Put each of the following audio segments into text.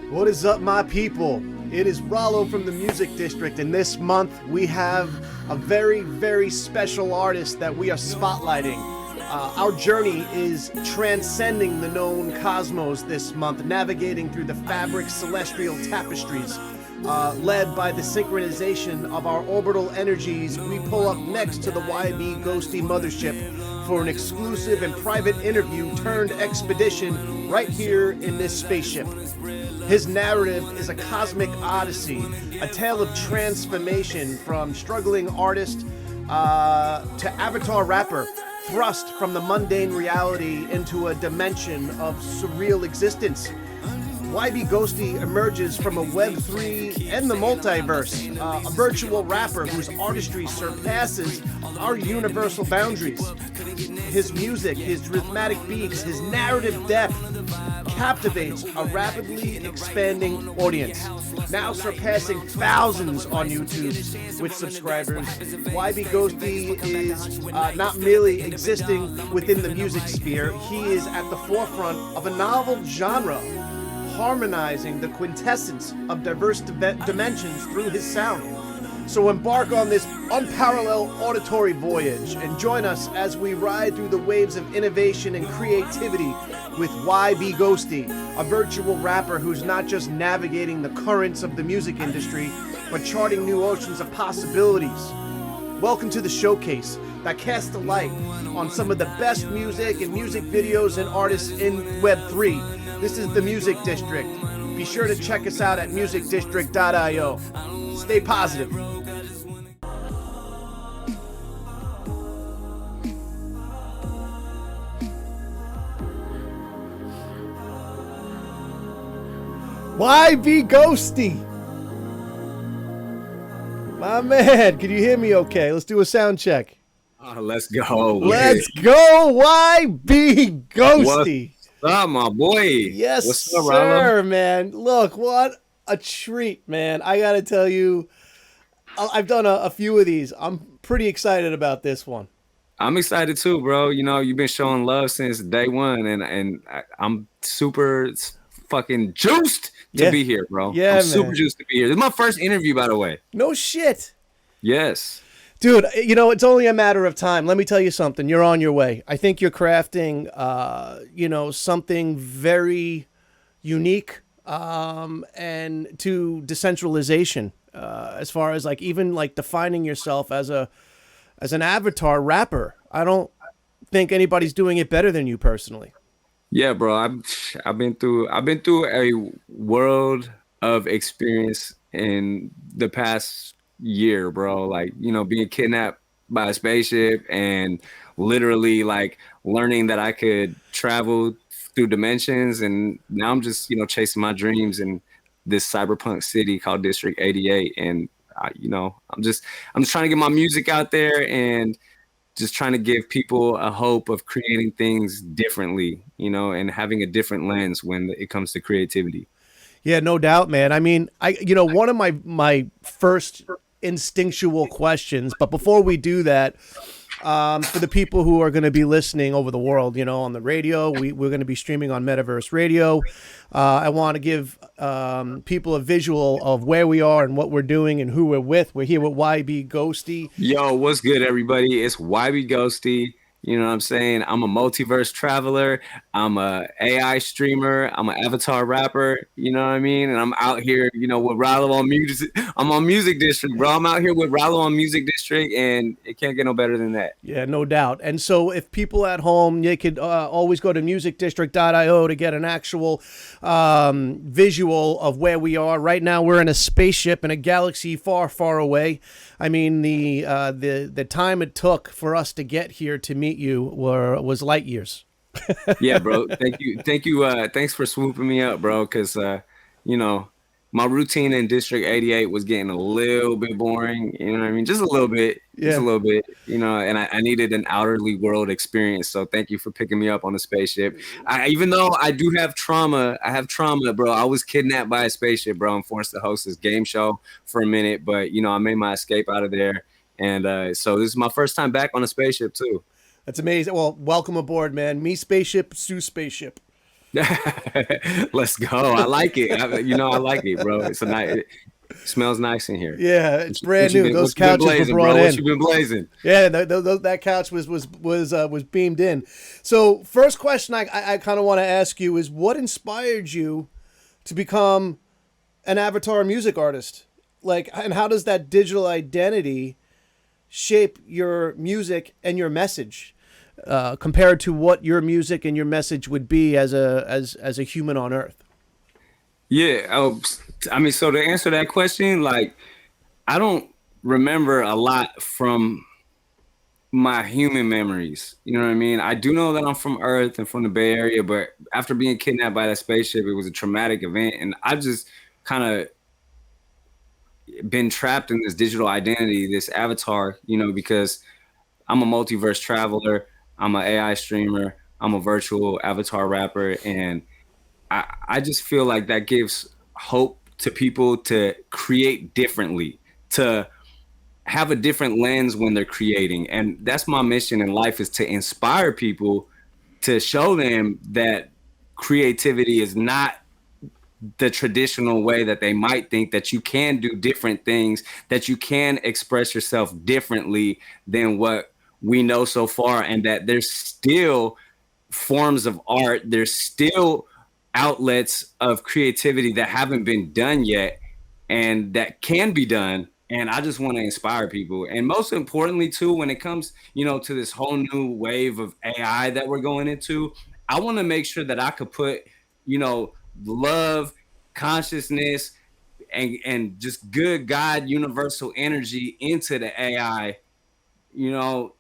What is up, my people? It is Rollo from the Music District, and this month we have a very, very special artist that we are spotlighting. Our journey is transcending the known cosmos this month, navigating through the fabric celestial tapestries. Led by the synchronization of our orbital energies, we pull up next to the YBGHOSTY mothership for an exclusive and private interview turned expedition right here in this spaceship. His narrative is a cosmic odyssey, a tale of transformation from struggling artist to avatar rapper, thrust from the mundane reality into a dimension of surreal existence. YBGHOSTY emerges from a Web3 and the multiverse, a virtual rapper whose artistry surpasses our universal boundaries. His music, his rhythmic beats, his narrative depth captivates a rapidly expanding audience, now surpassing thousands on YouTube with subscribers. YBGHOSTY is not merely existing within the music sphere, he is at the forefront of a novel genre, harmonizing the quintessence of diverse dimensions through his sound. So embark on this unparalleled auditory voyage and join us as we ride through the waves of innovation and creativity with YBGHOSTY, a virtual rapper who's not just navigating the currents of the music industry, but charting new oceans of possibilities. Welcome to the showcase that casts a light on some of the best music and music videos and artists in Web3. This is the Music District. Be sure to check us out at musicdistrict.io. Stay positive. YBGHOSTY! My man, can you hear me okay? Let's do a sound check. Let's go. Let's go, YBGHOSTY! What's up, my boy? Yes, What's up, sir, Rallo? man. Look, what a treat, man. I got to tell you, I've done a few of these. I'm pretty excited about this one. I'm excited too, bro. You know, you've been showing love since day one, and I'm super fucking juiced to be here, bro. Yeah, I'm super man. juiced to be here. This is my first interview, by the way. No shit. Yes. Dude, you know, it's only a matter of time. Let me tell you something. You're on your way. I think you're crafting, something very unique and to decentralization as far as like even like defining yourself as an avatar rapper. I don't think anybody's doing it better than you personally. Yeah, bro. I've been through a world of experience in the past year, bro. Like, you know, being kidnapped by a spaceship and literally like learning that I could travel through dimensions, and now I'm just, you know, chasing my dreams in this cyberpunk city called District 88. And I'm just trying to get my music out there and just trying to give people a hope of creating things differently, you know, and having a different lens when it comes to creativity. Yeah, no doubt, man. I mean, one of my first instinctual questions, but before we do that, for the people who are going to be listening over the world, you know, on the radio, we're going to be streaming on Metaverse Radio. I want to give people a visual of where we are and what we're doing and who we're with. We're here with YBGHOSTY. Yo, what's good, everybody? It's YBGHOSTY. You know what I'm saying? I'm a multiverse traveler. I'm a AI streamer. I'm an avatar rapper. You know what I mean? And I'm out here, you know, with Rollo on music. I'm on Music District, bro. I'm out here with Rollo on Music District, and it can't get no better than that. Yeah, no doubt. And so if people at home, they could always go to musicdistrict.io to get an actual visual of where we are. Right now, we're in a spaceship in a galaxy far, far away. I mean, the time it took for us to get here to meet you was light years. Yeah, bro. Thank you. Thanks for swooping me up, bro. Because you know, my routine in District 88 was getting a little bit boring. You know what I mean? Just a little bit. Yeah. Just a little bit. You know, and I needed an outerly world experience. So thank you for picking me up on the spaceship. Even though I do have trauma, bro. I was kidnapped by a spaceship, bro, and forced to host this game show for a minute. But you know, I made my escape out of there. And so this is my first time back on a spaceship too. That's amazing. Well, welcome aboard, man. Me spaceship, Sue spaceship. Let's go. I like it. I like it, bro. It's a nice. It smells nice in here. Yeah, it's brand new. What Those you been couches were blazing, brought bro? What in. you been blazing? Yeah, that couch was beamed in. So, first question I kind of want to ask you is, what inspired you to become an avatar music artist? Like, and how does that digital identity shape your music and your message, compared to what your music and your message would be as a human on Earth? Yeah. I mean, so to answer that question, like, I don't remember a lot from my human memories. You know what I mean? I do know that I'm from Earth and from the Bay Area, but after being kidnapped by that spaceship, it was a traumatic event, and I just kind of been trapped in this digital identity, this avatar. Because I'm a multiverse traveler, I'm an AI streamer, I'm a virtual avatar rapper, and I just feel like that gives hope to people to create differently, to have a different lens when they're creating. And that's my mission in life, is to inspire people, to show them that creativity is not the traditional way that they might think, that you can do different things, that you can express yourself differently than what we know so far, and that there's still forms of art, there's still outlets of creativity that haven't been done yet and that can be done. And I just want to inspire people. And most importantly, too, when it comes, to this whole new wave of AI that we're going into, I want to make sure that I could put, love, consciousness, and just good God universal energy into the AI, you know,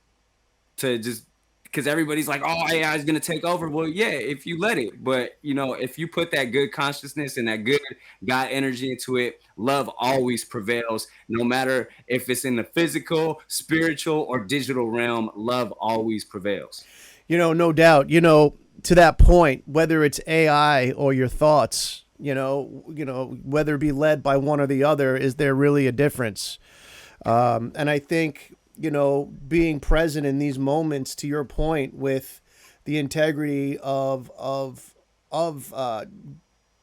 to just, because everybody's like, oh, AI is going to take over. Well, yeah, if you let it. But, if you put that good consciousness and that good God energy into it, love always prevails. No matter if it's in the physical, spiritual, or digital realm, love always prevails. No doubt. To that point, whether it's AI or your thoughts, whether it be led by one or the other, is there really a difference? And I think, being present in these moments, to your point, with the integrity of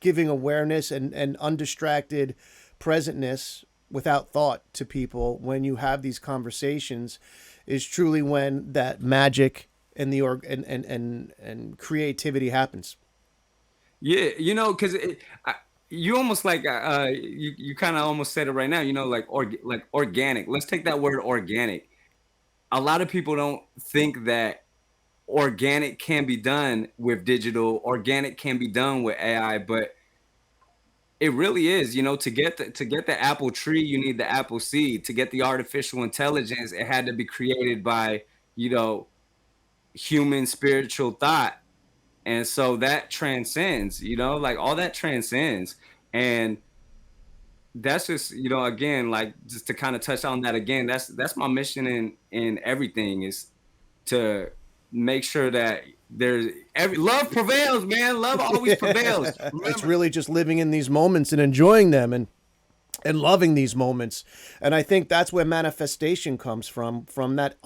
giving awareness and undistracted presentness without thought to people when you have these conversations, is truly when that magic and the and creativity happens. Yeah, because you almost like you kind of almost said it right now. Like organic. Let's take that word organic. A lot of people don't think that organic can be done with digital. Organic can be done with AI, but it really is. To get the apple tree, you need the apple seed. To get the artificial intelligence, it had to be created by you know human spiritual thought. And so that transcends, like all that transcends. And that's just, again, like just to kind of touch on that again, that's my mission in everything, is to make sure that there's love prevails, man. Love always prevails. It's Remember. really just living in these moments and enjoying them, and loving these moments. And I think that's where manifestation comes from that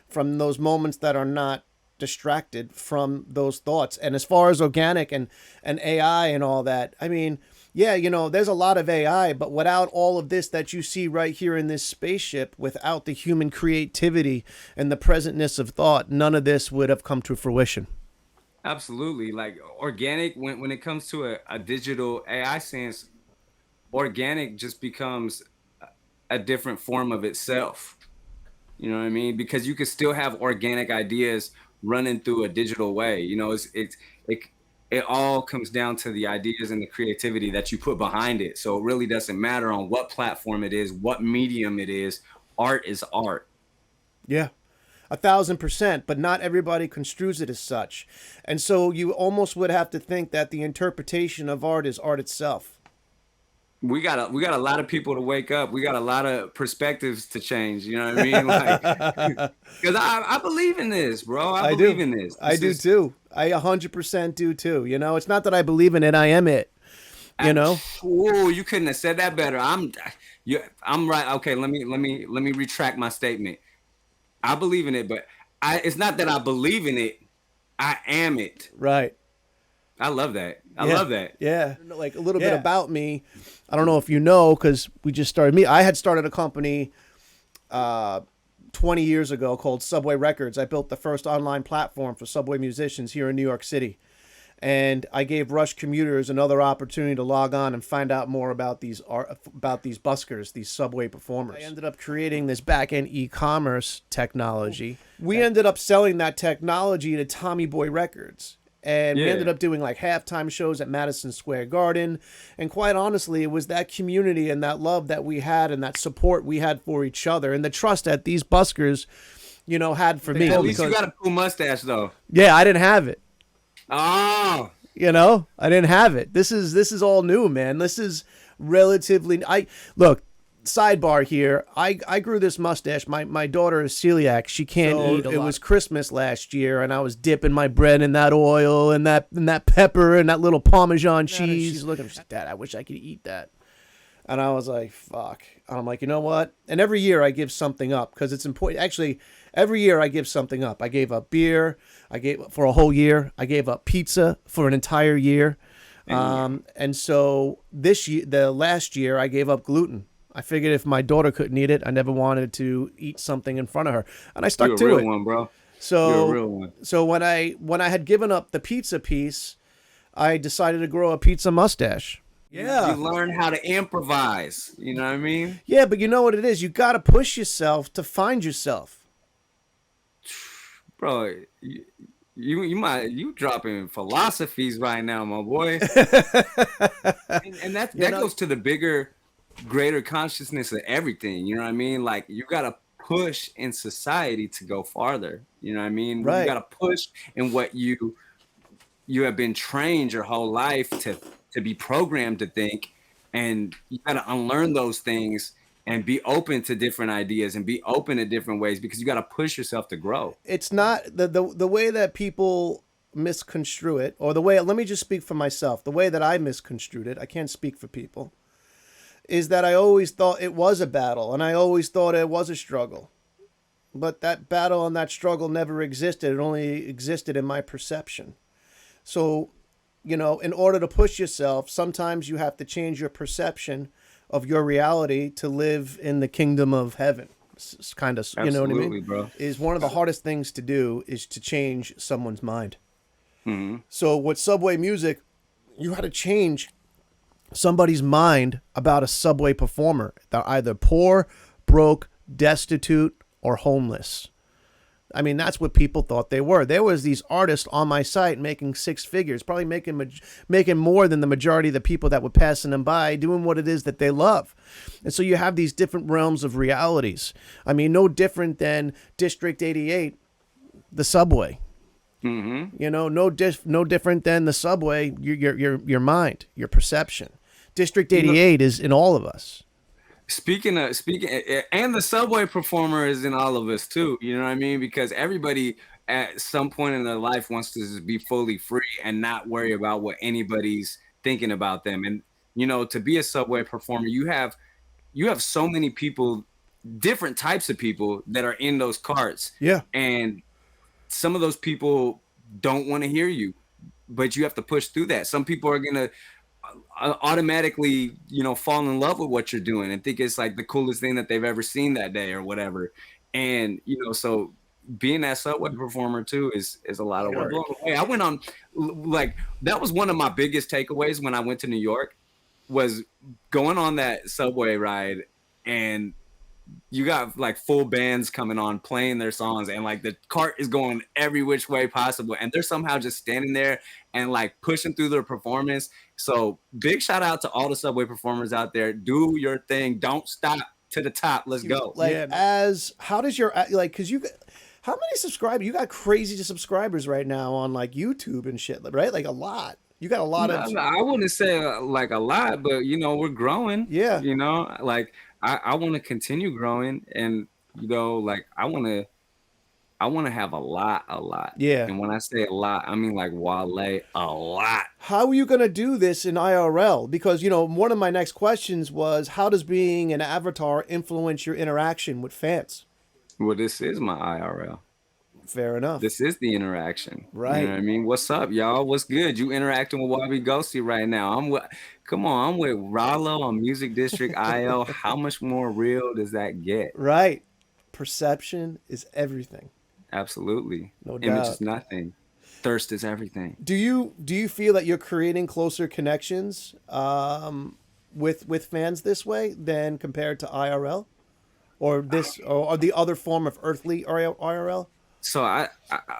from those moments that are not distracted from those thoughts. And as far as organic and AI and all that, I mean, yeah, there's a lot of AI, but without all of this that you see right here in this spaceship, without the human creativity and the presentness of thought, none of this would have come to fruition. Absolutely. Like organic, when it comes to a digital AI sense, organic just becomes a different form of itself. You know what I mean? Because you could still have organic ideas running through a digital way. It it all comes down to the ideas and the creativity that you put behind it. So it really doesn't matter on what platform it is, what medium it is. Art is art. Yeah. 1,000%, but not everybody construes it as such. And so you almost would have to think that the interpretation of art is art itself. We got a lot of people to wake up. We got a lot of perspectives to change. You know what I mean? Like, because I believe in this, bro. I I believe do. in this. I This do is too. I 100% do too. It's not that I believe in it, I am it, you I, know? oh, you couldn't have said that better. I'm right. Okay, let me retract my statement. I believe in it, but it's not that I believe in it. I am it. Right. I love that. I Yeah. love that. Yeah. Like a little bit about me. I don't know if you know, because we just started. I had started a company 20 years ago called Subway Records. I built the first online platform for subway musicians here in New York City. And I gave Rush commuters another opportunity to log on and find out more about these buskers, these subway performers. I ended up creating this back-end e-commerce technology. We ended up selling that technology to Tommy Boy Records. And we ended up doing like halftime shows at Madison Square Garden. And quite honestly, it was that community and that love that we had and that support we had for each other and the trust that these buskers, had for me. At least you got a cool mustache, though. Yeah, I didn't have it. Oh, I didn't have it. This is all new, man. This is relatively. Look. Sidebar here. I grew this mustache. My daughter is celiac. She can't eat. It was Christmas last year, and I was dipping my bread in that oil and that pepper and that little Parmesan cheese. She's looking. She's like, Dad, I wish I could eat that. And I was like, fuck. And I'm like, you know what? And every year I give something up because it's important. Actually, every year I give something up. I gave up beer. I gave for a whole year. I gave up pizza for an entire year. And so the last year, I gave up gluten. I figured if my daughter couldn't eat it, I never wanted to eat something in front of her, and I stuck to it. You're a real one, bro. So, you're a real one. So when I had given up the pizza piece, I decided to grow a pizza mustache. Yeah, you learn how to improvise. You know what I mean? Yeah, but you know what it is? You got to push yourself to find yourself. Bro, you dropping philosophies right now, my boy. and that goes to the bigger, greater consciousness of everything. You know what I mean? Like, you gotta push in society to go farther. You know what I mean? Right. You gotta push in what you have been trained your whole life to be programmed to think, and you gotta unlearn those things and be open to different ideas and be open to different ways, because you gotta push yourself to grow. It's not the way that people misconstrue it, or the way, let me just speak for myself, the way that I misconstrued it, I can't speak for people, is that I always thought it was a battle, and I always thought it was a struggle. But that battle and that struggle never existed. It only existed in my perception. So, in order to push yourself, sometimes you have to change your perception of your reality to live in the kingdom of heaven. It's kind of, you know what I mean? Bro. Is one of the hardest things to do is to change someone's mind. Mm-hmm. So with subway music, you had to change somebody's mind about a subway performer. They're either poor, broke, destitute, or homeless. I mean, that's what people thought they were. There was these artists on my site making six figures, probably making more than the majority of the people that were passing them by, doing what it is that they love. And so you have these different realms of realities. I mean, no different than District 88, the subway. Mm-hmm. No different than the subway, your mind, your perception. District 88 is in all of us. Speaking, and the subway performer is in all of us too. You know what I mean? Because everybody at some point in their life wants to just be fully free and not worry about what anybody's thinking about them. And to be a subway performer, you have so many people, different types of people that are in those carts. Yeah. And some of those people don't want to hear you, but you have to push through that. Some people are gonna automatically fall in love with what you're doing and think it's like the coolest thing that they've ever seen that day or whatever. And so being that subway performer too is a lot of work. Hey, I went on, like, that was one of my biggest takeaways when I went to New York, was going on that subway ride, and you got like full bands coming on playing their songs, and like the cart is going every which way possible, and they're somehow just standing there and like pushing through their performance. So big shout out to all the subway performers out there. Do your thing. Don't stop to the top. Let's go. Like, how does your, like, because how many subscribers? You got crazy subscribers right now on like YouTube and shit, right? Like a lot. You got a lot of. I wouldn't say like a lot, but we're growing. Yeah. Like I want to continue growing, and like I want to have a lot. Yeah. And when I say a lot, I mean like Wale, a lot. How are you going to do this in IRL? Because, one of my next questions was, how does being an avatar influence your interaction with fans? Well, this is my IRL. Fair enough. This is the interaction. You know Right. what I mean? What's up, y'all? What's good? You interacting with YBGHOSTY right now. Come on, I'm with Rollo on Music District IL. How much more real does that get? Right. Perception is everything. Absolutely. No Image is doubt. nothing. Thirst is everything. Do you feel that you're creating closer connections with fans this way than compared to IRL or this or the other form of earthly IRL? So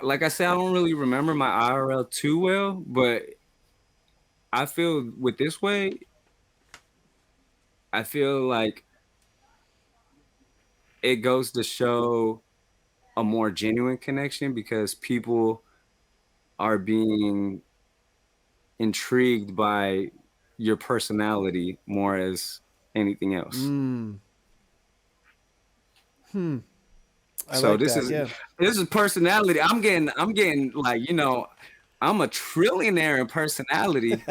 like I said, I don't really remember my IRL too well, but I feel with this way, I feel like it goes to show a more genuine connection because people are being intrigued by your personality more as anything else. Mm. I So like this that. is Yeah. this is personality. I'm getting like, I'm a trillionaire in personality.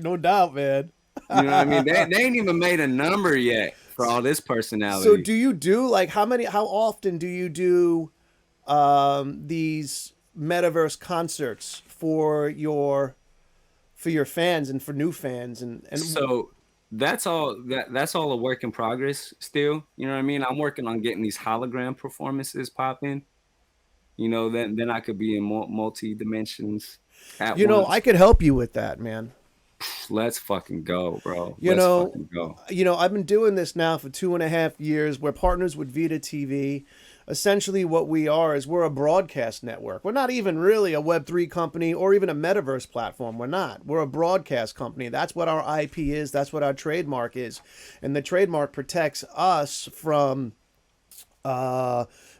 No doubt, man. You know what I mean? They ain't even made a number yet for all this So personality. do you do like how often do you do these metaverse concerts for your fans and for new fans and So that's all a work in progress still. You know what I mean? I'm working on getting these hologram performances popping. Then I could be in multi dimensions at I once. could help you with that, man. Let's fucking go, bro. You Let's know, fucking go. I've been doing this now for 2.5 years. We're partners with Vita TV. Essentially, what we are is we're a broadcast network. We're not even really a Web3 company or even a metaverse platform. We're not. We're a broadcast company. That's what our IP is. That's what our trademark is. And the trademark protects us from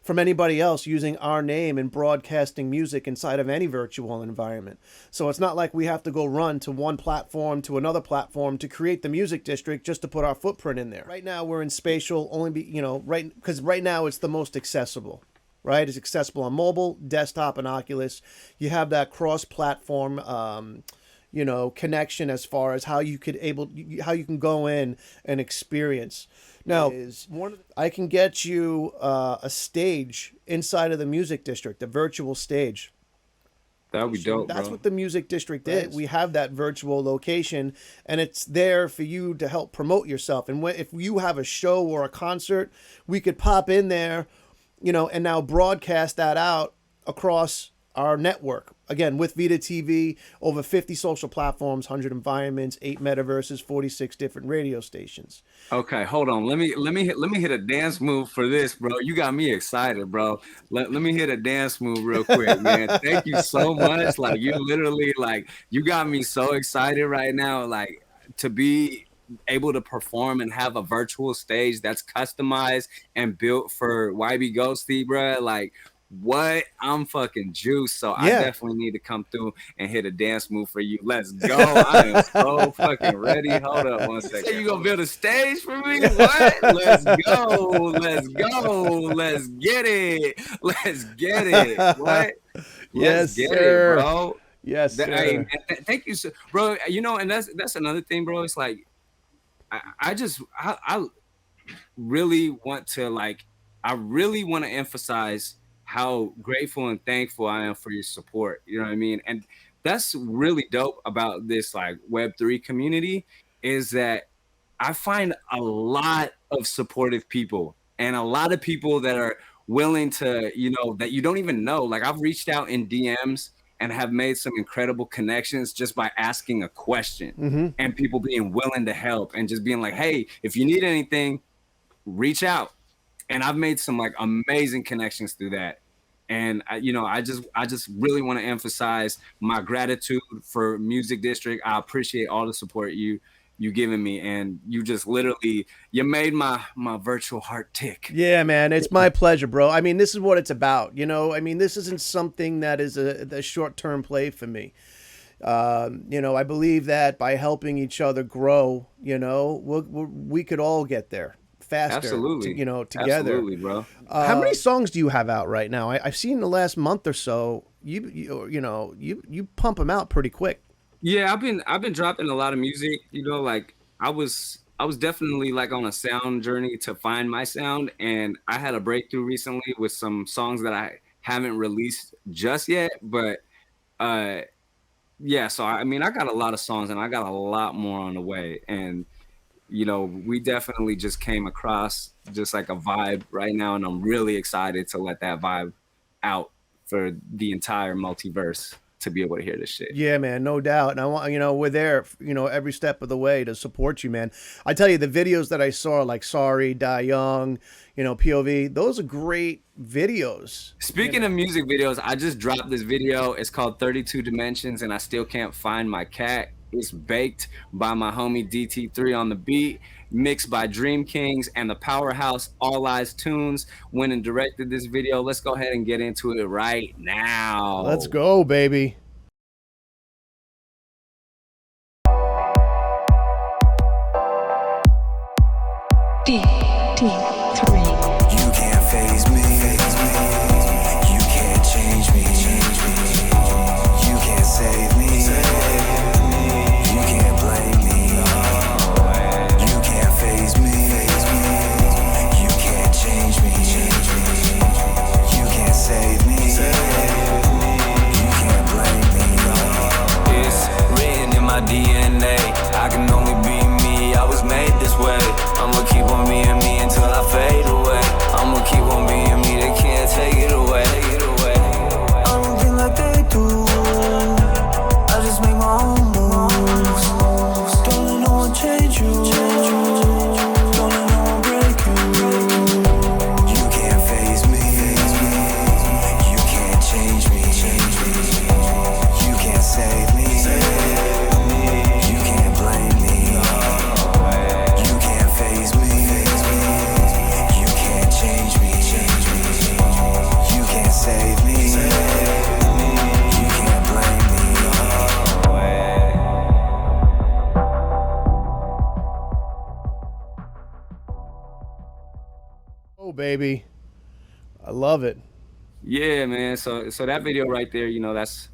anybody else using our name and broadcasting music inside of any virtual environment. So it's not like we have to go run to one platform to another platform to create the music district just to put our footprint in there. Right now we're in spatial only right because right now it's the most accessible. Right, it's accessible on mobile, desktop, and Oculus. You have that cross-platform connection as far as how you can go in and experience. Now, I can get you a stage inside of the music district, a virtual stage. That would be dope, That's bro. what the music district is. We have that virtual location, and it's there for you to help promote yourself. And if you have a show or a concert, we could pop in there, and now broadcast that out across our network. Again, with Vita TV, over 50 social platforms, 100 environments, 8 metaverses, 46 different radio stations. Okay, hold on. Let me hit a dance move for this, bro. You got me excited, bro. Let me hit a dance move real quick, man. Thank you so much. Like you literally you got me so excited right now. Like to be able to perform and have a virtual stage that's customized and built for YBGHOSTY, bro. Like what? I'm fucking juiced. So I Yeah. definitely need to come through and hit a dance move for you. Let's go. I am so fucking ready. Hold up one second. You gonna build a stage for me? What? Let's go. Let's go. Let's get it. Let's get it. What? Let's Yes, get it, sir. bro. Yes, Hey, sir. thank you, bro. And that's another thing, bro. It's like I really want to emphasize how grateful and thankful I am for your support. You know what I mean? And that's really dope about this like Web3 community is that I find a lot of supportive people and a lot of people that are willing to, that you don't even know. Like I've reached out in DMs and have made some incredible connections just by asking a question and people being willing to help and just being like, hey, if you need anything, reach out. And I've made some like amazing connections through that. And I just really want to emphasize my gratitude for Music District. I appreciate all the support you giving me, and you just literally you made my virtual heart tick. Yeah, man, it's my pleasure, bro. I mean, this is what it's about. I mean, this isn't something that is a short-term play for me. I believe that by helping each other grow, we could all get there faster. Absolutely. Together. Absolutely, bro. How many songs do you have out right now? I've seen the last month or so. You pump them out pretty quick. Yeah, I've been dropping a lot of music. Like I was definitely like on a sound journey to find my sound, and I had a breakthrough recently with some songs that I haven't released just yet, but yeah, so I mean, I got a lot of songs and I got a lot more on the way. And, we definitely just came across just like a vibe right now. And I'm really excited to let that vibe out for the entire multiverse to be able to hear this shit. Yeah, man, no doubt. And I want, we're there, every step of the way to support you, man. I tell you, the videos that I saw, like Sorry, Die Young, POV, those are great videos. Speaking of music videos, I just dropped this video. It's called 32 Dimensions and I Still Can't Find My Cat. It's baked by my homie DT3 on the beat, mixed by Dream Kings and the powerhouse All Eyes Tunes. Went and directed this video. Let's go ahead and get into it right now. Let's go, baby. DT3. You can't phase me. You can't change me. You can't save me. You can't blame me. You can't phase me. You can't change me. You can't save me. You can't blame me. It's written in my DNA. I can only be me. I was made this way. I'ma keep on being me until I fade away. I'ma keep on being me, they can't take it away. I don't think like they do. I just make my own moves. Don't let no one change you. Don't let no one break you. You can't phase me. You can't change me. You can't save me. You can't blame me. You can't phase me. You can't change me. You can't save me. You can't blame me. Oh, baby. I love it. Yeah, man. So that video right there, that's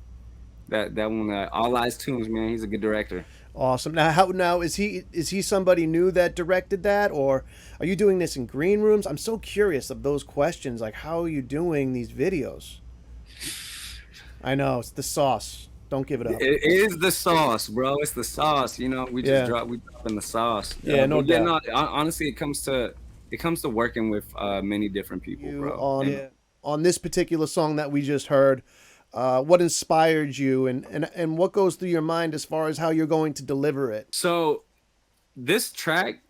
that one. All Eyes Tunes, man. He's a good director. Awesome. Now is he somebody new that directed that, or are you doing this in green rooms? I'm so curious of those questions. Like, how are you doing these videos? I know it's the sauce. Don't give it up. It is the sauce, bro. It's the sauce. We Yeah. we dropping the sauce. Yeah, no but yeah, doubt. no, honestly, it comes to working with many different people, You bro. on this particular song that we just heard. What inspired you, and what goes through your mind as far as how you're going to deliver it? So this track,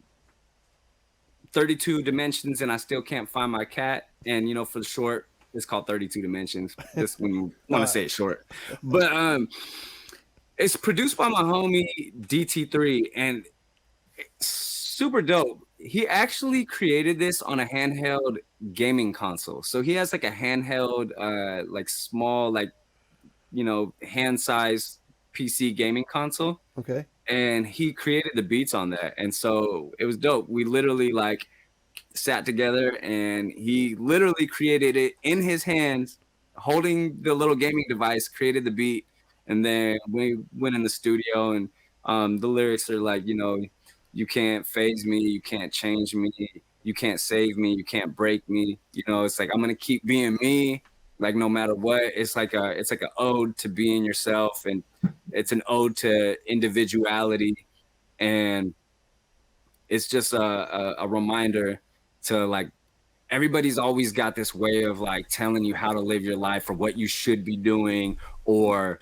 32 Dimensions, and I Still Can't Find My Cat, and for the short, it's called 32 Dimensions. Just when you want to say it short, but it's produced by my homie DT3, and it's super dope. He actually created this on a handheld gaming console. So he has like a handheld, like small, like hand size PC gaming console. Okay. And he created the beats on that, and so it was dope. We literally like sat together and he literally created it in his hands, holding the little gaming device, created the beat, and then we went in the studio and the lyrics are like, you can't phase me, you can't change me, you can't save me, you can't break me. It's like I'm gonna keep being me, like no matter what. It's like an ode to being yourself, and it's an ode to individuality, and it's just a reminder to like everybody's always got this way of like telling you how to live your life or what you should be doing, or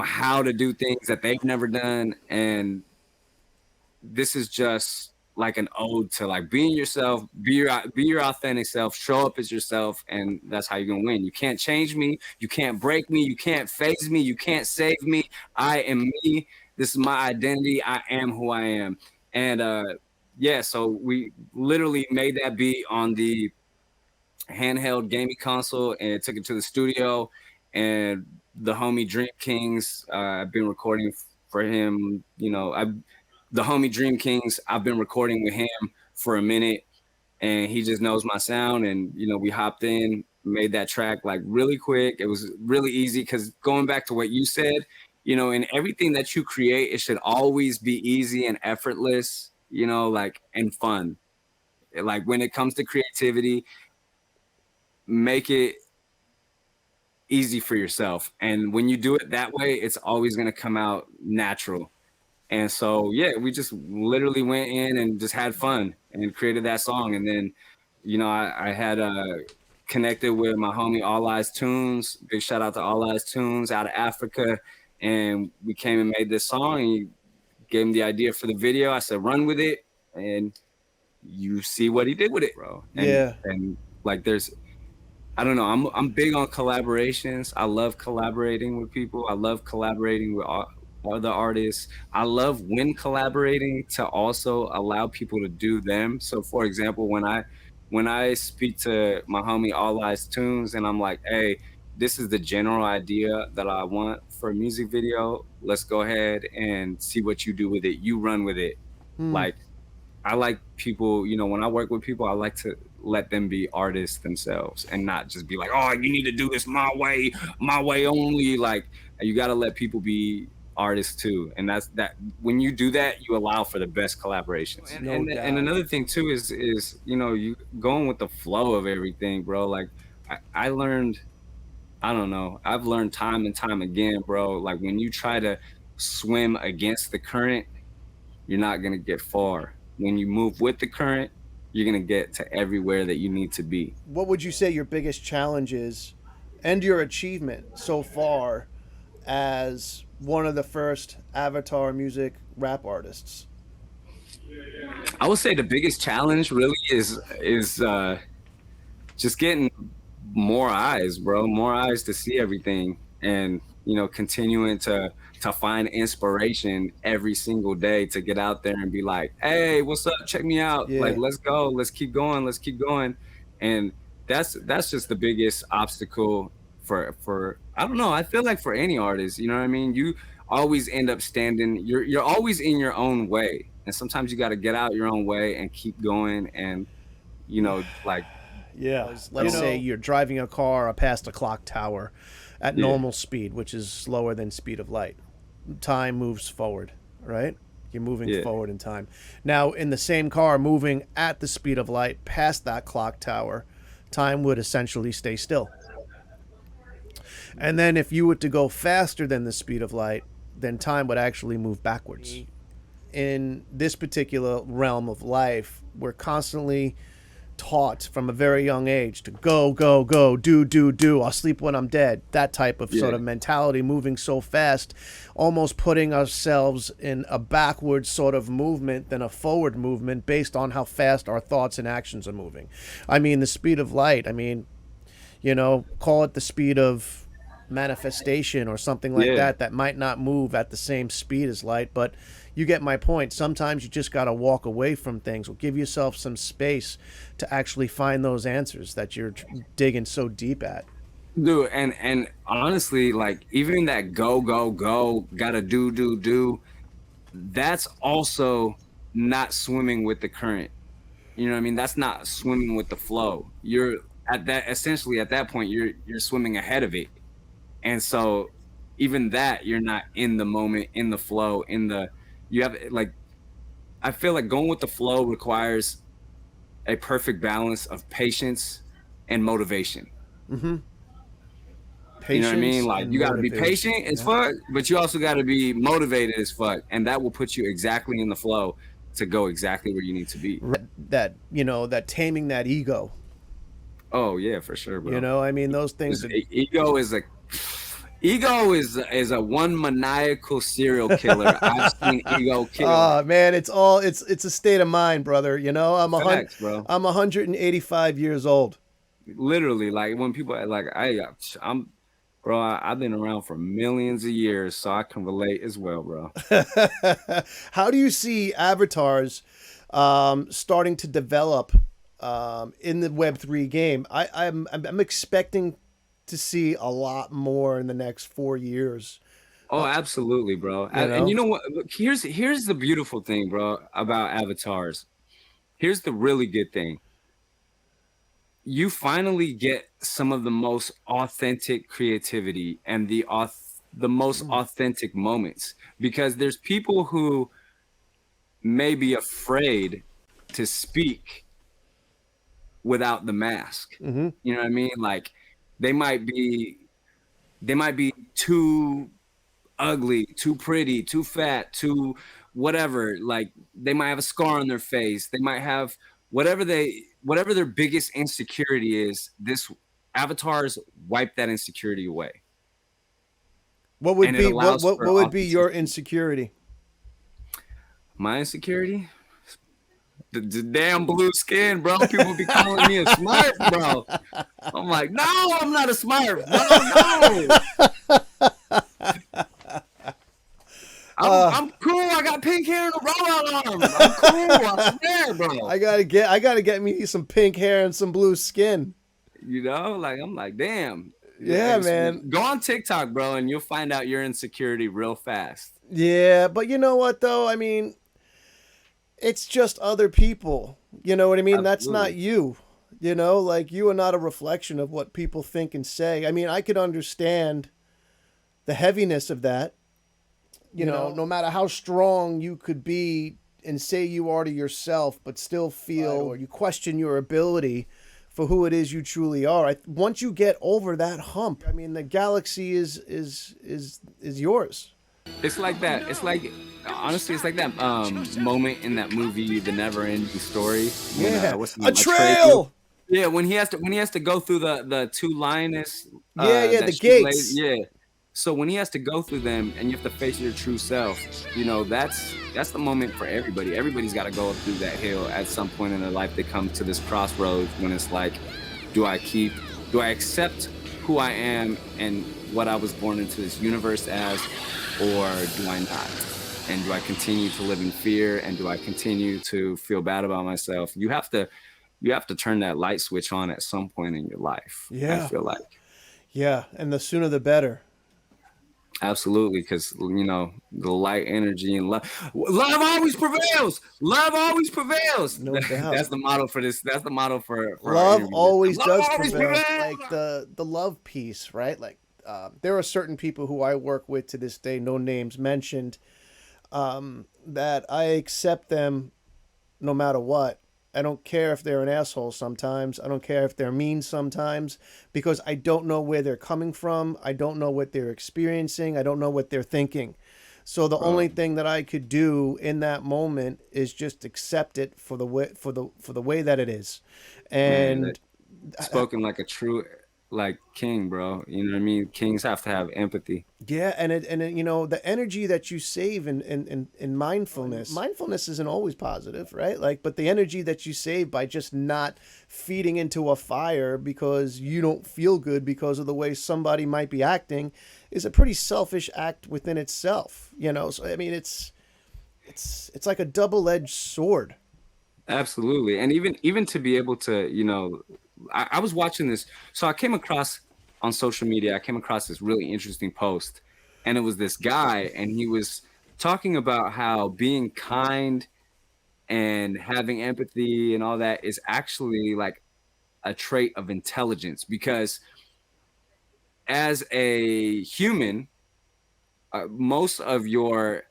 how to do things that they've never done. And this is just like an ode to like being yourself, be your authentic self, show up as yourself, and that's how you're gonna win. You can't change me, you can't break me, you can't phase me, you can't save me. I am me. This is my identity. I am who I am. And yeah, so we literally made that beat on the handheld gaming console and took it to the studio. And the homie Dream Kings, I've been recording for him. The homie Dream Kings, I've been recording with him for a minute, and he just knows my sound. And we hopped in, made that track like really quick. It was really easy because going back to what you said, in everything that you create, it should always be easy and effortless, like and fun. Like when it comes to creativity, make it easy for yourself. And when you do it that way, it's always going to come out natural. And so, yeah, we just literally went in and just had fun and created that song. And then, you know, I had connected with my homie All Eyes Tunes. Big shout out to All Eyes Tunes out of Africa. And we came and made this song, and he gave him the idea for the video. I said, run with it. And you see what he did with it, bro. And, Yeah. And like, I don't know. I'm big on collaborations. I love collaborating with people. I love collaborating with other artists. I love when collaborating to also allow people to do them. So, for example, when I speak to my homie All Eyes Tunes, and I'm like, hey, this is the general idea that I want for a music video. Let's go ahead and see what you do with it. You run with it. Like, I like people, you know, when I work with people, I like to let them be artists themselves and not just be like, oh, you need to do this my way only. Like, you got to let people be artists too. And that's that. When you do that, you allow for the best collaborations. And another thing too is, you know, you going with the flow of everything, bro. Like I learned, I don't know, I've learned time and time again, bro. Like when you try to swim against the current, you're not going to get far. When you move with the current, you're going to get to everywhere that you need to be. What would you say your biggest challenge is and your achievement so far as one of the first Avatar music rap artists? I would say the biggest challenge really is just getting more eyes, bro, more eyes to see everything, and, you know, continuing to find inspiration every single day to get out there and be like, hey, what's up? Check me out. Yeah. Like, let's go. Let's keep going. Let's keep going. And that's just the biggest obstacle for I don't know. I feel like for any artist, you know what I mean? You always end up standing. You're always in your own way. And sometimes you got to get out your own way and keep going. And, you know, like, yeah, let's say you're driving a car past a clock tower at normal speed, which is slower than speed of light. Time moves forward, right? You're moving forward in time. Now, in the same car moving at the speed of light past that clock tower, time would essentially stay still. And then if you were to go faster than the speed of light, then time would actually move backwards. In this particular realm of life, we're constantly taught from a very young age to go, go, go, do. I'll sleep when I'm dead. That type of sort of mentality, moving so fast, almost putting ourselves in a backward sort of movement than a forward movement based on how fast our thoughts and actions are moving. I mean, the speed of light, I mean, you know, call it the speed of manifestation or something like that might not move at the same speed as light, but you get my point. Sometimes you just got to walk away from things or give yourself some space to actually find those answers that you're digging so deep at. Dude, and honestly, like, even that go, gotta do, that's also not swimming with the current. You know what I mean? That's not swimming with the flow. You're at that point, you're swimming ahead of it. And so even that, you're not in the moment, in the flow, you have, like, I feel like going with the flow requires a perfect balance of patience and motivation. Mm-hmm. Patience, you know what I mean? Like, you got to be patient as fuck, but you also got to be motivated as fuck. And that will put you exactly in the flow to go exactly where you need to be. That, you know, that taming that ego. Oh, yeah, for sure, bro. You know, I mean, those things. Ego is a one maniacal serial killer. I've seen ego kill. Oh man, it's a state of mind, brother. You know, I'm 185 years old. Literally, like, when people are like, I've been around for millions of years, so I can relate as well, bro. How do you see avatars starting to develop in the Web3 game? I'm expecting to see a lot more in the next 4 years. Oh, absolutely, bro. And you know what? Here's the beautiful thing, bro, about avatars. Here's the really good thing. You finally get some of the most authentic creativity and the most authentic moments, because there's people who may be afraid to speak without the mask. Mm-hmm. You know what I mean? Like they might be too ugly, too pretty, too fat, too whatever. Like they might have a scar on their face. They might have whatever their biggest insecurity is. This avatars wipe that insecurity away. What would And it be allows what for would be your authenticity. insecurity? My insecurity? The damn blue skin, bro. People be calling me a smart, bro. I'm like, no, I'm not a smart, bro. No. I'm cool. I got pink hair and a robot arm. I'm cool. I swear, bro. I gotta get me some pink hair and some blue skin. You know, like I'm like, damn. Yeah, man. Go on TikTok, bro, and you'll find out your insecurity real fast. Yeah, but you know what though? I mean, it's just other people. You know what I mean? Absolutely. That's not you. You know, like you are not a reflection of what people think and say. I mean, I could understand the heaviness of that. You know, no matter how strong you could be and say you are to yourself, but still feel or you question your ability for who it is you truly are. Once you get over that hump, I mean, the galaxy is yours. It's like that. It's like, honestly, it's like that moment in that movie, The Never Ending Story. When, Yeah, what's the a name? trail. Yeah, when he has to go through the two lioness. The that she gates. Yeah. So when he has to go through them and you have to face your true self, you know, that's the moment for everybody. Everybody's got to go through that hill at some point in their life. They come to this crossroads when it's like, do I accept who I am and what I was born into this universe as, or do I not? And do I continue to live in fear? And do I continue to feel bad about myself? You have to turn that light switch on at some point in your life. Yeah. I feel like. Yeah, and the sooner the better. Absolutely, because you know the light energy and love always prevails. Love always prevails. No doubt. That's the motto for this. That's the motto for Love always does always prevail. prevails. Like the love piece, right? Like there are certain people who I work with to this day, no names mentioned, that I accept them no matter what. I don't care if they're an asshole sometimes. I don't care if they're mean sometimes, because I don't know where they're coming from. I don't know what they're experiencing. I don't know what they're thinking. So the only thing that I could do in that moment is just accept it for the way that it is. And Man, spoken like a true king, bro. You know what I mean? Kings have to have empathy. yeah, and it, you know, the energy that you save in mindfulness. Mindfulness isn't always positive, right? Like, but the energy that you save by just not feeding into a fire because you don't feel good because of the way somebody might be acting is a pretty selfish act within itself, you know? So I mean, it's like a double-edged sword. Absolutely. And even to be able to, you know, I was watching this. So I came across on social media, I came across this really interesting post. And it was this guy, and he was talking about how being kind and having empathy and all that is actually like a trait of intelligence. Because as a human, most of your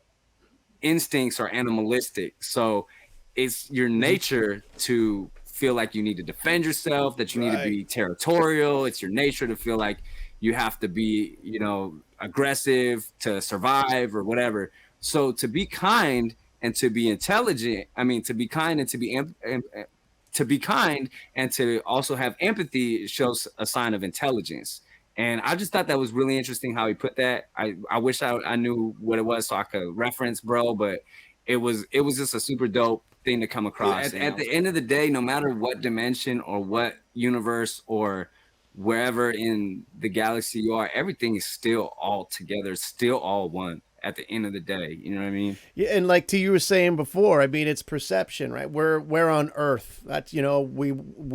instincts are animalistic. So it's your nature to feel like you need to defend yourself, that you need to be territorial. It's your nature to feel like you have to be, you know, aggressive to survive or whatever. So to be kind and to be intelligent, I mean, to be kind and to be kind and to also have empathy shows a sign of intelligence. And I just thought that was really interesting how he put that. I wish I knew what it was so I could reference, bro, but it was just a super dope thing to come across. At the end of the day, no matter what dimension or what universe or wherever in the galaxy you are, everything is still all together, still all one at the end of the day. You know what I mean? Yeah, and like you were saying before, I mean, it's perception, right? We're on Earth. That's, you know,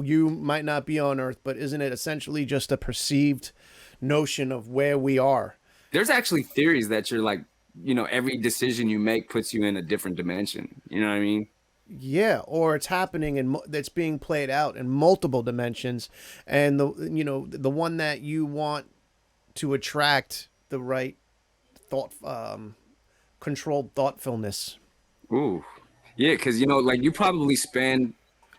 you might not be on Earth, but isn't it essentially just a perceived notion of where we are? There's actually theories that you're like, you know, every decision you make puts you in a different dimension. You know what I mean? Yeah, or it's happening and that's being played out in multiple dimensions, and the one that you want to attract the right controlled thoughtfulness. Ooh, yeah, because you know, like you probably spend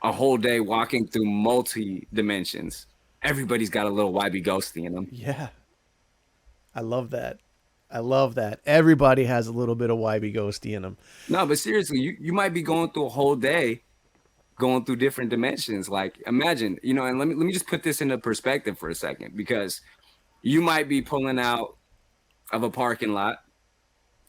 a whole day walking through multi dimensions. Everybody's got a little YBGHOSTY in them. Yeah. I love that. I love that. Everybody has a little bit of YBGHOSTY in them. No, but seriously, you might be going through a whole day going through different dimensions. Like imagine, you know, and let me just put this into perspective for a second, because you might be pulling out of a parking lot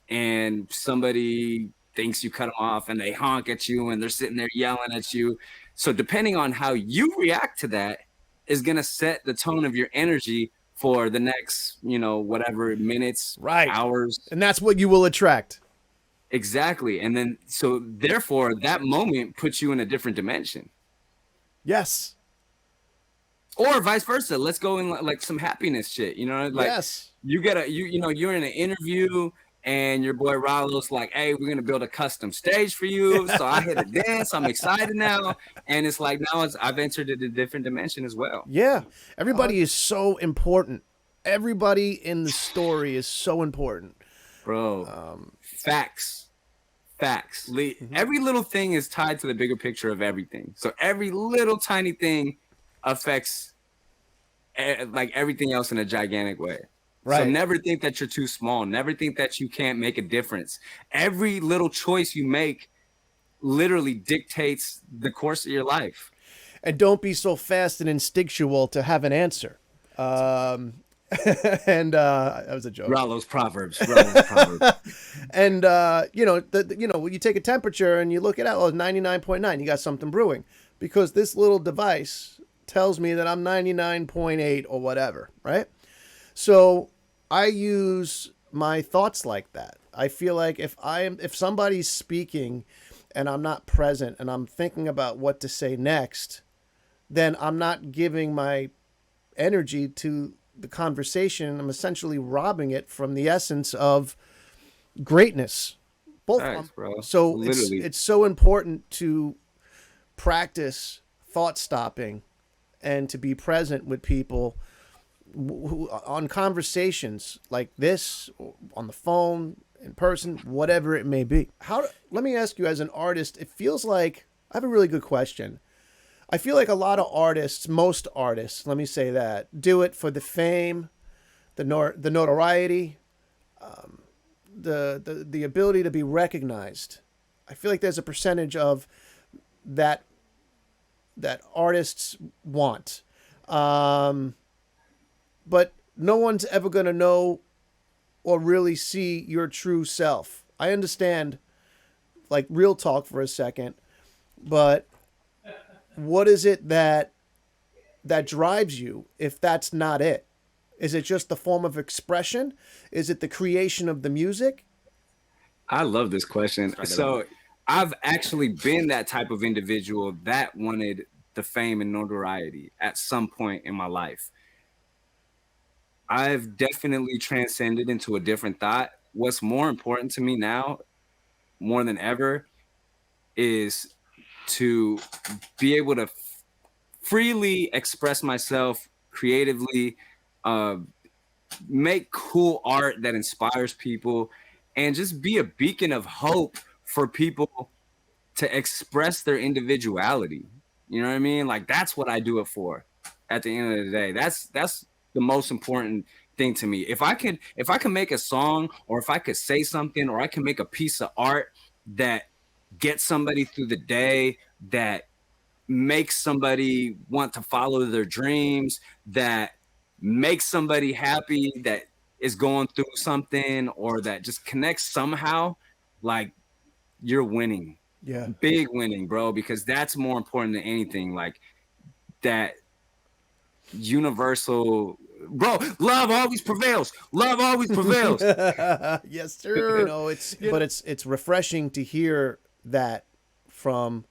and somebody thinks you cut them off and they honk at you and they're sitting there yelling at you. So depending on how you react to that is going to set the tone of your energy for the next, you know, whatever minutes, Right. hours. And that's what you will attract. Exactly. And then, so therefore that moment puts you in a different dimension. Yes. Or vice versa. Let's go in like some happiness shit, you know, like Yes. you get you know, you're in an interview and your boy Rallo's like, hey, we're going to build a custom stage for you. So I hit a dance. I'm excited now. And it's like, now I've entered a different dimension as well. Yeah. Everybody is so important. Everybody in the story is so important. Bro, facts. Every little thing is tied to the bigger picture of everything. So every little tiny thing affects like everything else in a gigantic way. Right. So never think that you're too small. Never think that you can't make a difference. Every little choice you make literally dictates the course of your life. And don't be so fast and instinctual to have an answer. And that was a joke. Rallo's Proverbs. And when you take a temperature and you look at it, oh, 99.9, you got something brewing, because this little device tells me that I'm 99.8 or whatever, right? So I use my thoughts like that. I feel like if somebody's speaking and I'm not present and I'm thinking about what to say next, then I'm not giving my energy to the conversation. I'm essentially robbing it from the essence of greatness. Both of them. Bro. So it's so important to practice thought stopping and to be present with people on conversations like this, on the phone, in person, whatever it may be. Let me ask you, as an artist, it feels like, I have a really good question. I feel like a lot of artists, most artists, let me say that, do it for the fame, the notoriety, the ability to be recognized. I feel like there's a percentage of that artists want. But no one's ever going to know or really see your true self. I understand, like, real talk for a second, but what is it that drives you if that's not it? Is it just the form of expression? Is it the creation of the music? I love this question. So I've actually been that type of individual that wanted the fame and notoriety at some point in my life. I've definitely transcended into a different thought. What's more important to me now, more than ever, is to be able to freely express myself creatively, make cool art that inspires people, and just be a beacon of hope for people to express their individuality. You know what I mean? Like, that's what I do it for at the end of the day. That's the most important thing to me. If I can make a song, or if I could say something, or I can make a piece of art that gets somebody through the day, that makes somebody want to follow their dreams, that makes somebody happy, that is going through something, or that just connects somehow, like, you're winning. Yeah. Big winning, bro, because that's more important than anything. Like, that universal, bro, love always prevails. Love always prevails. Yes, sir. But it's refreshing to hear that from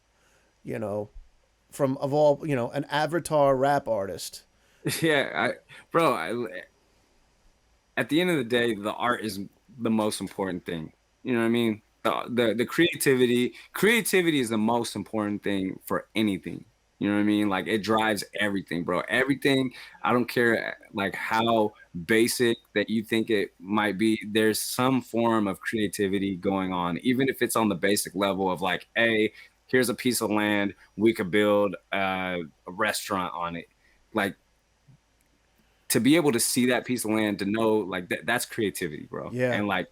of all, an avatar rap artist. Yeah, at the end of the day, the art is the most important thing. You know what I mean? The creativity is the most important thing for anything. You know what I mean? Like, it drives everything, bro. Everything. I don't care, like, how basic that you think it might be. There's some form of creativity going on, even if it's on the basic level of, like, hey, here's a piece of land, we could build a restaurant on it. Like, to be able to see that piece of land, to know like that's creativity, bro. Yeah. And like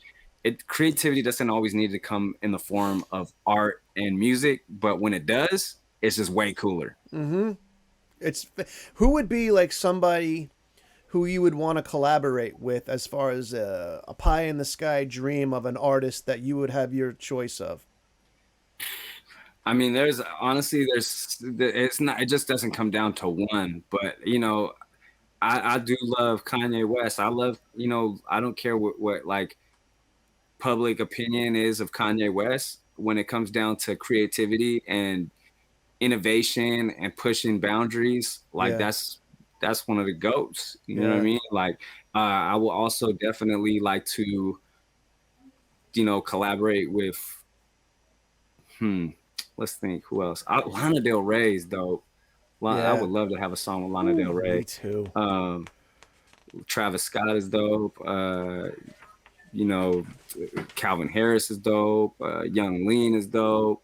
creativity doesn't always need to come in the form of art and music, but when it does, it's just way cooler. It's who would be like somebody who you would want to collaborate with as far as a pie in the sky dream of an artist that you would have your choice of? I mean, there's it's not, it just doesn't come down to one, but you know, I do love Kanye West. I love, you know, I don't care what like public opinion is of Kanye West when it comes down to creativity and innovation and pushing boundaries. Like Yeah. that's one of the goats. You know what I mean? Like I will also definitely like to, you know, collaborate with let's think who else. Lana Del Rey is dope. I would love to have a song with Lana Del Rey. Me too. Travis Scott is dope. You know, Calvin Harris is dope. Young Lean is dope.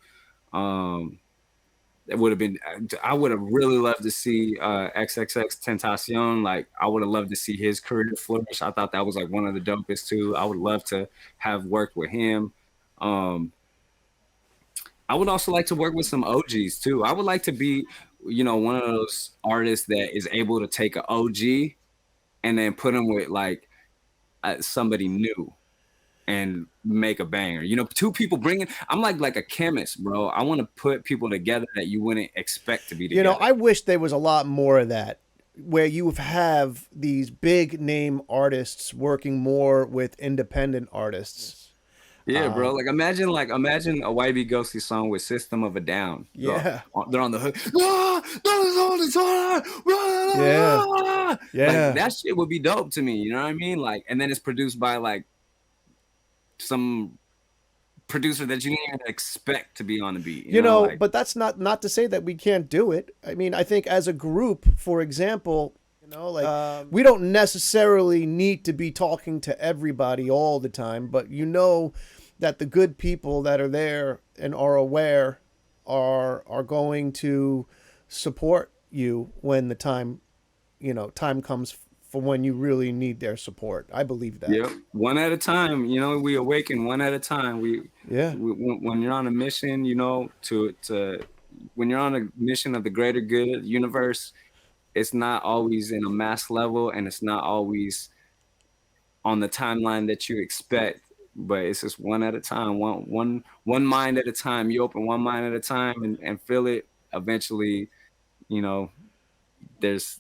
It would have been. I would have really loved to see XXX Tentacion. Like, I would have loved to see his career flourish. I thought that was like one of the dopest too. I would love to have worked with him. I would also like to work with some OGs too. I would like to be, you know, one of those artists that is able to take an OG and then put him with like somebody new and make a banger. You know, two people bringing. I'm like a chemist, bro. I want to put people together that you wouldn't expect to be together. You know, I wish there was a lot more of that, where you have these big name artists working more with independent artists. Yeah, bro. Like imagine a YBGHOSTY song with System of a Down. Yeah. They're on the hook. Yeah. Like, that shit would be dope to me. You know what I mean? Like, and then it's produced by like some producer that you didn't even expect to be on the beat. You know, like, but that's not to say that we can't do it. I mean, I think as a group, for example, you know, like we don't necessarily need to be talking to everybody all the time, but you know that the good people that are there and are aware are going to support you when the time comes for when you really need their support. I believe that. Yep, one at a time. You know, we awaken one at a time. When you're on a mission, you know, when you're on a mission of the greater good of the universe, it's not always in a mass level, and it's not always on the timeline that you expect. But it's just one at a time, one mind at a time. You open one mind at a time and feel it. Eventually, you know, there's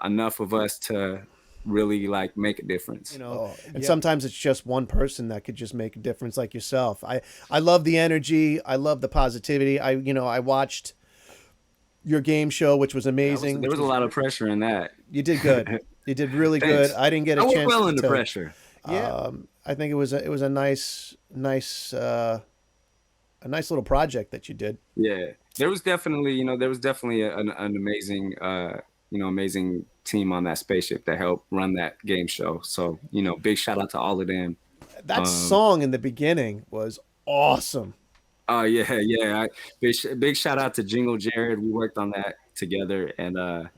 enough of us to really like make a difference. You know, and sometimes it's just one person that could just make a difference, like yourself. I love the energy. I love the positivity. I watched your game show, which was amazing. There was a lot of pressure in that. You did good. You did really good. I didn't get a chance. I was well under pressure. Yeah. I think it was a nice little project that you did. Yeah, there was definitely an amazing amazing team on that spaceship that helped run that game show. So, you know, big shout out to all of them. That song in the beginning was awesome. Oh yeah. Big shout out to Jingle Jared. We worked on that together, and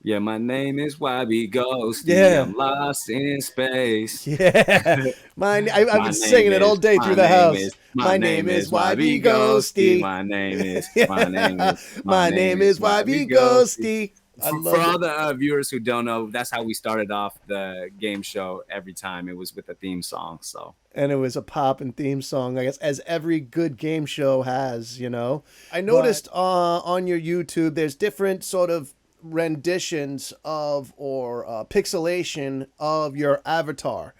yeah, my name is YBGHOSTY. Yeah. I'm lost in space. Yeah. I've been singing it all day through the house. My name is YBGHOSTY. My name is YBGHOSTY. For all the viewers who don't know, that's how we started off the game show every time. It was with a theme song. So, and it was a pop and theme song, I guess, as every good game show has, you know. I noticed on your YouTube, there's different sort of renditions of or pixelation of your avatar.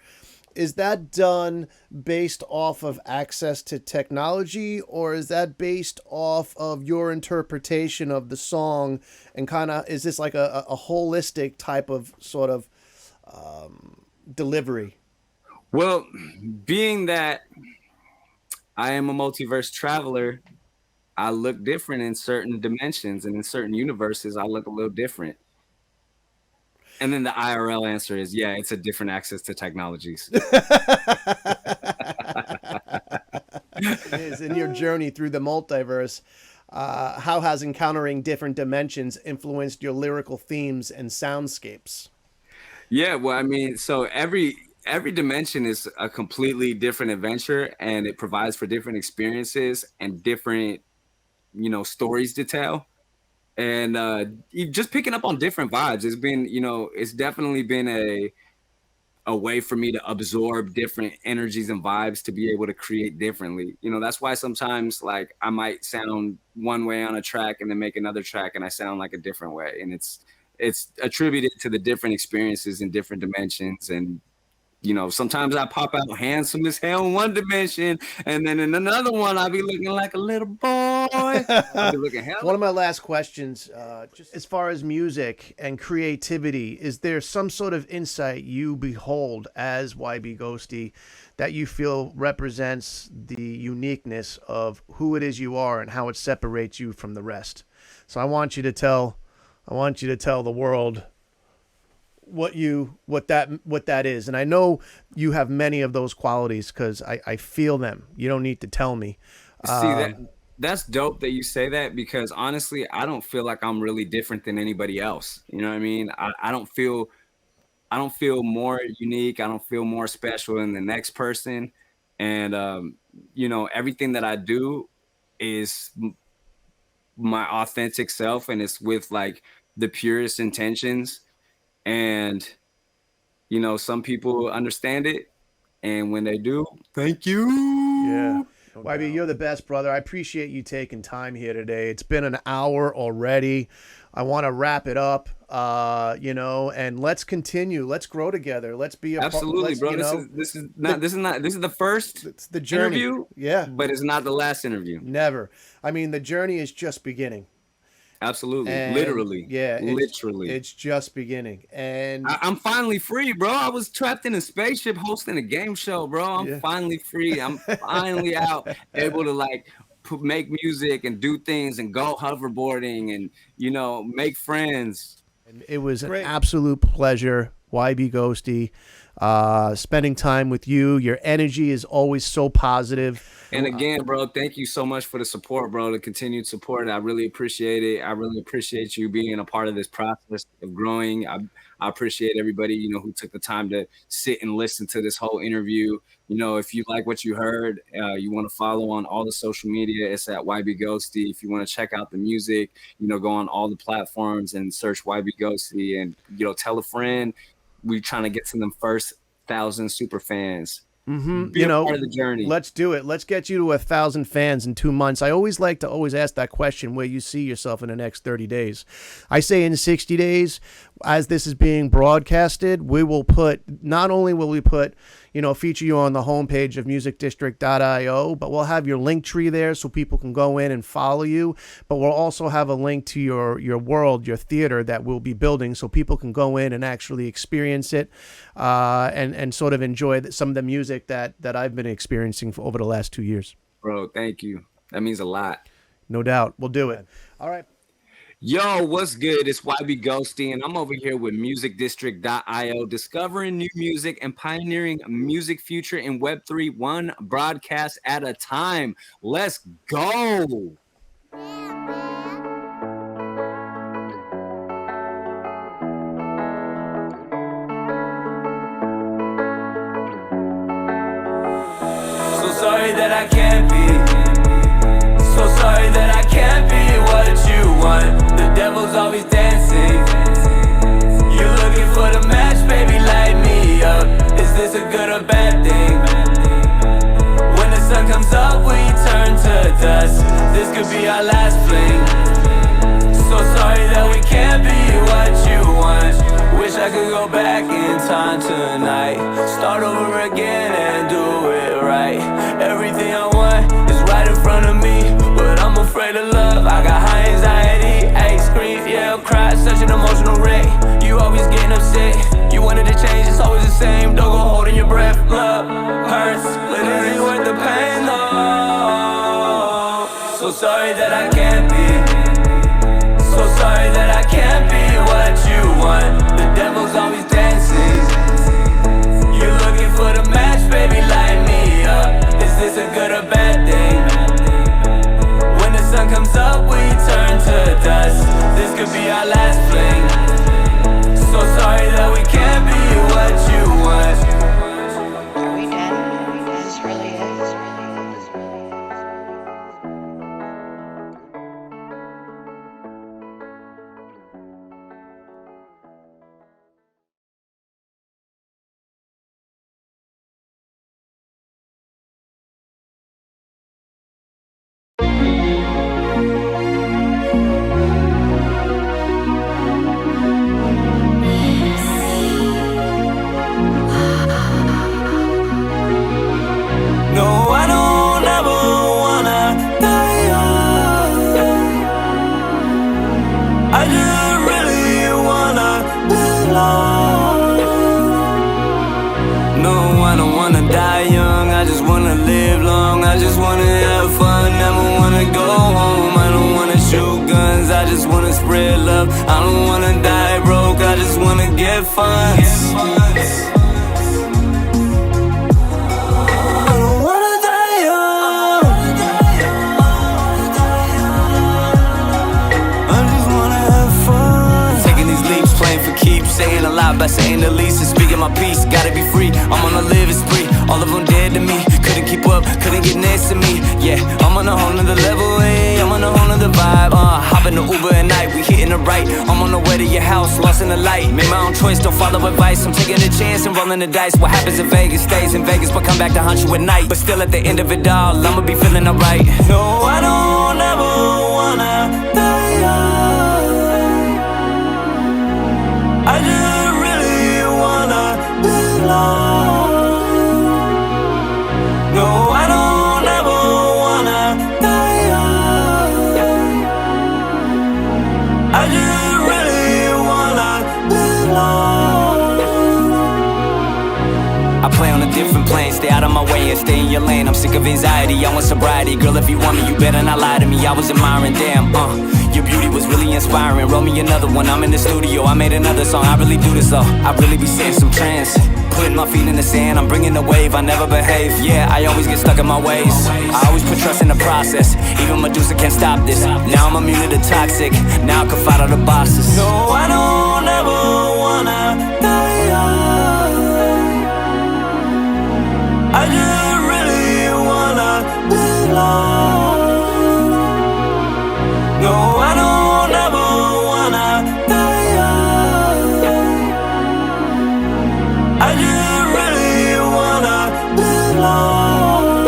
Is that done based off of access to technology, or is that based off of your interpretation of the song, and kind of is this like a holistic type of sort of delivery? Well, being that I am a multiverse traveler, I look different in certain dimensions, and in certain universes, I look a little different. And then the IRL answer is, yeah, it's a different access to technologies. It is in your journey through the multiverse. how has encountering different dimensions influenced your lyrical themes and soundscapes? Yeah, well, I mean, so every dimension is a completely different adventure, and it provides for different experiences and different, stories to tell. And just picking up on different vibes, it's been, it's definitely been a way for me to absorb different energies and vibes to be able to create differently. That's why sometimes like I might sound one way on a track and then make another track and I sound like a different way. And it's attributed to the different experiences in different dimensions. And sometimes I pop out handsome as hell in one dimension, and then in another one I'll be looking like a little boy. I'll be looking hell. One of my last questions, just as far as music and creativity, is there some sort of insight you behold as YBGHOSTY that you feel represents the uniqueness of who it is you are and how it separates you from the rest? So I want you to tell the world what that is. And I know you have many of those qualities because I feel them. You don't need to tell me. That's dope that you say that, because honestly, I don't feel like I'm really different than anybody else. You know what I mean? I don't feel more unique. I don't feel more special than the next person. And everything that I do is my authentic self, and it's with like the purest intentions. And some people understand it, and when they do, thank you. Yeah, YB, you're the best, brother. I appreciate you taking time here today. It's been an hour already. I want to wrap it up, and let's continue. Let's grow together. Let's be absolutely, bro. This is the first. It's the journey. Interview, yeah, but it's not the last interview. Never. I mean, the journey is just beginning. Absolutely. And literally. Yeah. Literally. It's just beginning. And I'm finally free, bro. I was trapped in a spaceship hosting a game show, bro. I'm finally free. I'm finally out, able to like make music and do things and go hoverboarding and, make friends. And it was an absolute pleasure, YBGHOSTY, spending time with you. Your energy is always so positive. And again, bro, thank you so much for the support, bro, the continued support. I really appreciate it. I really appreciate you being a part of this process of growing. I appreciate everybody, who took the time to sit and listen to this whole interview. If you like what you heard, you want to follow on all the social media, it's at YBGHOSTY. If you want to check out the music, go on all the platforms and search YBGHOSTY, and, tell a friend. We're trying to get to them first 1,000 super fans. Mm-hmm. Be a part of the journey. Let's do it. Let's get you to 1,000 fans in 2 months. I always like to ask that question, where you see yourself in the next 30 days. I say in 60 days, as this is being broadcasted, not only will we put, feature you on the homepage of musicdistrict.io, but we'll have your link tree there so people can go in and follow you. But we'll also have a link to your world, your theater that we'll be building, so people can go in and actually experience it, and sort of enjoy some of the music that I've been experiencing over the last 2 years. Bro, thank you. That means a lot. No doubt. We'll do it. All right. Yo, what's good? It's YBGHOSTY, and I'm over here with musicdistrict.io, discovering new music and pioneering a music future in Web3, one broadcast at a time. Let's go. So sorry that I can't be. So sorry that I can't be what you want. The devil's always dancing. You looking for the match, baby, light me up. Is this a good or bad thing? When the sun comes up, we turn to dust. This could be our last fling. So sorry that we can't be what you want. Wish I could go back in time tonight. Start over again and do it right. Everything I want is right in front of me, but I'm afraid of love. I got high anxiety, I scream, yell, cry, such an emotional wreck. You always getting upset. You wanted to change, it's always the same. Don't go holding your breath. Love hurts, but it ain't worth the pain though. So sorry that I can't be. So sorry that I can't be what you want. The devil's always dancing. You're looking for the match, baby, light me up. Is this a good or bad thing? When the sun comes up, love. I don't wanna die broke, I just wanna get funds. I don't wanna die young, I just wanna have fun. Taking these leaps, playing for keeps, saying a lot by saying the least, and speaking my piece. Gotta be free, I'm on a living spree. All of them dead to me, couldn't keep up, couldn't get next to me. Yeah, I'm on a whole nother level, hey, I'm on a whole nother vibe. Hop in the Uber at night, we hitting the right. I'm on the way to your house, lost in the light. Made my own choice, don't follow advice. I'm taking a chance and rolling the dice. What happens in Vegas stays in Vegas, but come back to haunt you at night. But still at the end of it all, I'ma be feeling alright. No, I don't ever wanna die young. I just really wanna live long. No, I don't ever wanna die young. I just really wanna live long. I play on a different plane, stay out of my way and stay in your lane. I'm sick of anxiety, I want sobriety. Girl, if you want me, you better not lie to me. I was admiring, damn, your beauty was really inspiring. Roll me another one, I'm in the studio, I made another song. I really do this though, I really be seeing some trends. Putting my feet in the sand, I'm bringing the wave, I never behave. Yeah, I always get stuck in my ways. I always put trust in the process. Even Medusa can't stop this. Now I'm immune to the toxic. Now I can fight all the bosses. No, I don't ever wanna die young. I just really wanna live long. No, I don't ever wanna die young. I just really wanna live long.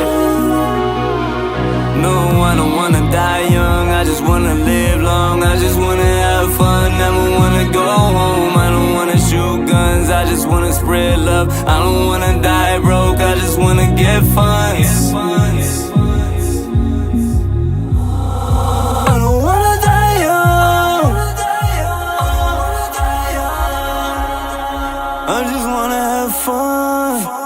No, I don't wanna die young. I just wanna live long. I just wanna have fun. Never wanna go home. I don't wanna shoot guns. I just wanna spread love. I don't wanna die broke. I just wanna get funds. I don't wanna die young. I just wanna have fun.